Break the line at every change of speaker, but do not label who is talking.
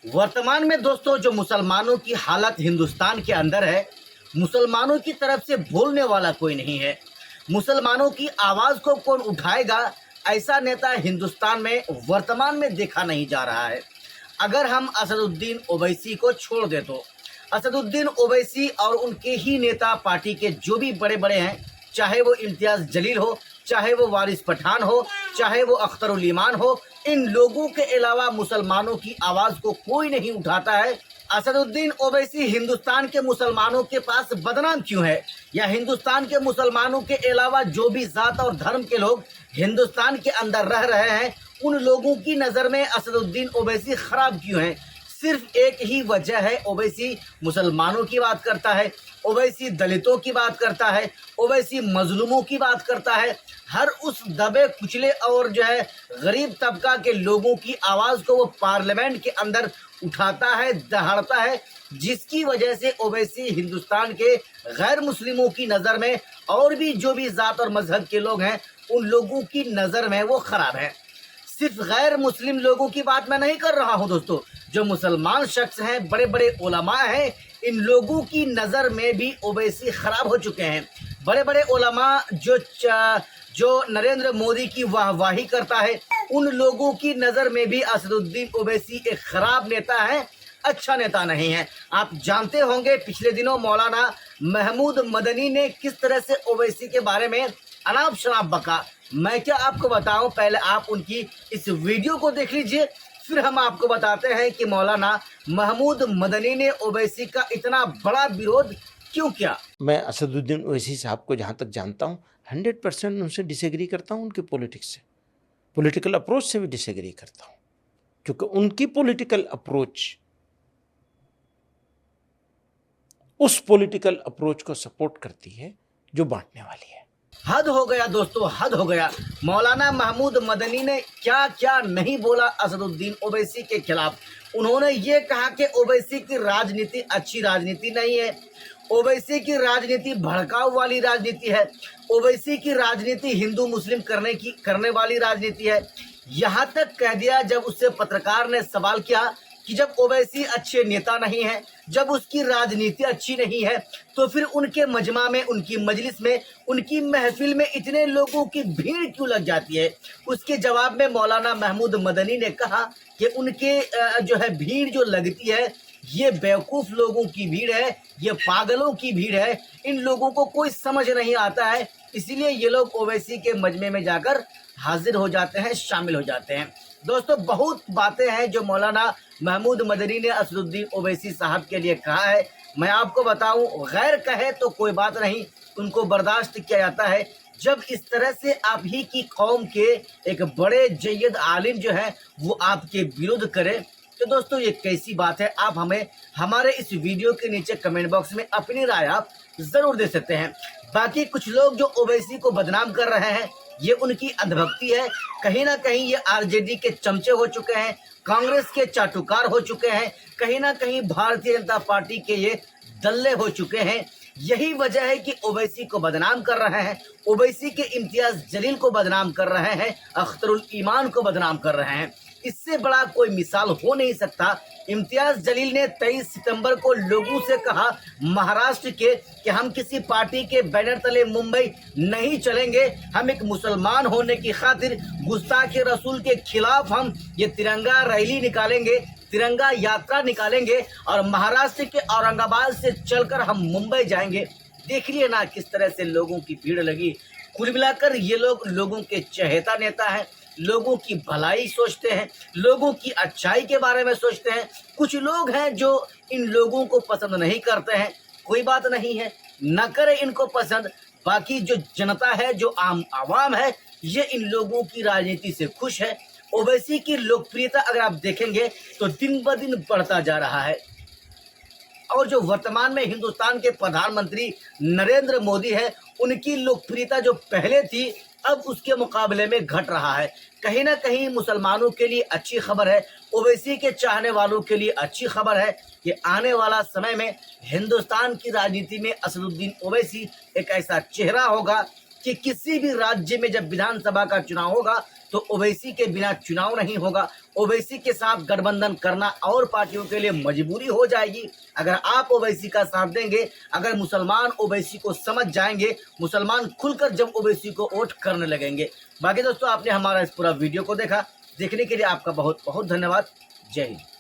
वर्तमान में दोस्तों जो मुसलमानों की हालत हिंदुस्तान के अंदर है, मुसलमानों की तरफ से बोलने वाला कोई नहीं है। मुसलमानों की आवाज़ को कौन उठाएगा, ऐसा नेता हिंदुस्तान में वर्तमान में देखा नहीं जा रहा है। अगर हम असदुद्दीन ओवैसी को छोड़ दें तो असदुद्दीन ओवैसी और उनके ही नेता पार्टी के जो भी बड़े बड़े हैं, चाहे वो इम्तियाज़ जलील हो, चाहे वो वारिस पठान हो, चाहे वो अख्तरुल ईमान हो, इन लोगों के अलावा मुसलमानों की आवाज़ को कोई नहीं उठाता है। असदुद्दीन ओवैसी हिंदुस्तान के मुसलमानों के पास बदनाम क्यों है, या हिंदुस्तान के मुसलमानों के अलावा जो भी जात और धर्म के लोग हिंदुस्तान के अंदर रह रहे हैं, उन लोगों की नज़र में असदुद्दीन ओवैसी खराब क्यों है? सिर्फ एक ही वजह है, ओवैसी मुसलमानों की बात करता है, ओवैसी दलितों की बात करता है, ओवैसी मजलूमों की बात करता है। हर उस दबे कुचले और जो है गरीब तबका के लोगों की आवाज़ को वो पार्लियामेंट के अंदर उठाता है, दहाड़ता है, जिसकी वजह से ओवैसी हिंदुस्तान के गैर मुस्लिमों की नज़र में और भी जो भी ज़ात और मजहब के लोग हैं, उन लोगों की नज़र में वो ख़राब है। सिर्फ गैर मुस्लिम लोगों की बात मैं नहीं कर रहा हूं दोस्तों, जो मुसलमान शख्स हैं, बड़े बड़े उलमा हैं, इन लोगों की नज़र में भी ओवैसी ख़राब हो चुके हैं। बड़े बड़े उलमा जो नरेंद्र मोदी की वाहवाही करता है, उन लोगों की नज़र में भी असदुद्दीन ओवैसी एक ख़राब नेता है, अच्छा नेता नहीं है। आप जानते होंगे पिछले दिनों मौलाना महमूद मदनी ने किस तरह से ओवैसी के बारे में अनाप शनाप बका। मैं क्या आपको बताऊं, पहले आप उनकी इस वीडियो को देख लीजिए, फिर हम आपको बताते हैं कि मौलाना महमूद मदनी ने ओवैसी का इतना बड़ा विरोध क्यों किया।
मैं असदुद्दीन ओवैसी साहब को जहाँ तक जानता हूँ 100% उनसे डिसएग्री करता हूँ, उनके पॉलिटिक्स से, पॉलिटिकल अप्रोच से भी डिसएग्री करता हूँ, क्योंकि उनकी पॉलिटिकल अप्रोच उस पॉलिटिकल अप्रोच को सपोर्ट करती है जो बांटने वाली है।
हद हो गया दोस्तों, हद हो गया। मौलाना महमूद मदनी ने क्या क्या नहीं बोला असदुद्दीन ओवैसी के खिलाफ। उन्होंने ये कहा कि ओवैसी की राजनीति अच्छी राजनीति नहीं है, ओवैसी की राजनीति भड़काऊ वाली राजनीति है, ओवैसी की राजनीति हिंदू मुस्लिम करने वाली राजनीति है। यहाँ तक कह दिया, जब उससे पत्रकार ने सवाल किया कि जब ओवैसी अच्छे नेता नहीं है, जब उसकी राजनीति अच्छी नहीं है, तो फिर उनके मजमा में, उनकी मजलिस में, उनकी महफिल में इतने लोगों की भीड़ क्यों लग जाती है? उसके जवाब में मौलाना महमूद मदनी ने कहा कि उनके जो है भीड़ जो लगती है, ये बेवकूफ़ लोगों की भीड़ है, ये पागलों की भीड़ है, इन लोगों को कोई समझ नहीं आता है, इसीलिए ये लोग ओवैसी के मजमे में जाकर हाजिर हो जाते हैं, शामिल हो जाते हैं। दोस्तों, बहुत बातें हैं जो मौलाना महमूद मदनी ने असदुद्दीन ओवैसी साहब के लिए कहा है। मैं आपको बताऊं, गैर कहे तो कोई बात नहीं, उनको बर्दाश्त किया जाता है। जब इस तरह से आप ही की कौम के एक बड़े जय्यद आलिम जो है वो आपके विरोध करे, तो दोस्तों ये कैसी बात है? आप हमें हमारे इस वीडियो के नीचे कमेंट बॉक्स में अपनी राय आप ज़रूर दे सकते हैं। बाकी कुछ लोग जो ओवैसी को बदनाम कर रहे हैं, ये उनकी अंधभक्ति है। कहीं ना कहीं ये आरजेडी के चमचे हो चुके हैं, कांग्रेस के चाटुकार हो चुके हैं, कहीं ना कहीं भारतीय जनता पार्टी के ये दल्ले हो चुके हैं। यही वजह है कि ओवैसी को बदनाम कर रहे हैं, ओवैसी के इम्तियाज़ जलील को बदनाम कर रहे हैं, अख्तरुल ईमान को बदनाम कर रहे हैं। इससे बड़ा कोई मिसाल हो नहीं सकता। इम्तियाज़ जलील ने 23 सितंबर को लोगों से कहा महाराष्ट्र के कि हम किसी पार्टी के बैनर तले मुंबई नहीं चलेंगे, हम एक मुसलमान होने की खातिर गुस्ताखी रसूल के खिलाफ हम ये तिरंगा रैली निकालेंगे, तिरंगा यात्रा निकालेंगे और महाराष्ट्र के औरंगाबाद से चलकर हम मुंबई जाएंगे। देख लिए ना किस तरह से लोगों की भीड़ लगी। कुल मिलाकर ये लोग लोगों के चहेता नेता हैं, लोगों की भलाई सोचते हैं, लोगों की अच्छाई के बारे में सोचते हैं। कुछ लोग हैं जो इन लोगों को पसंद नहीं करते हैं, कोई बात नहीं है, न करे इनको पसंद। बाकी जो जनता है, जो आम आवाम है, ये इन लोगों की राजनीति से खुश है। ओवैसी की लोकप्रियता अगर आप देखेंगे तो दिन ब दिन बढ़ता जा रहा है, और जो वर्तमान में हिंदुस्तान के प्रधानमंत्री नरेंद्र मोदी है, उनकी लोकप्रियता जो पहले थी अब उसके मुकाबले में घट रहा है। कहीं ना कहीं मुसलमानों के लिए अच्छी खबर है, ओवैसी के चाहने वालों के लिए अच्छी खबर है कि आने वाला समय में हिंदुस्तान की राजनीति में असदुद्दीन ओवैसी एक ऐसा चेहरा होगा कि किसी भी राज्य में जब विधानसभा का चुनाव होगा तो ओवैसी के बिना चुनाव नहीं होगा। ओवैसी के साथ गठबंधन करना और पार्टियों के लिए मजबूरी हो जाएगी। अगर आप ओवैसी का साथ देंगे, अगर मुसलमान ओवैसी को समझ जाएंगे, मुसलमान खुलकर जब ओवैसी को वोट करने लगेंगे। बाकी दोस्तों, आपने हमारा इस पूरा वीडियो को देखा, देखने के लिए आपका बहुत बहुत धन्यवाद। जय हिंद।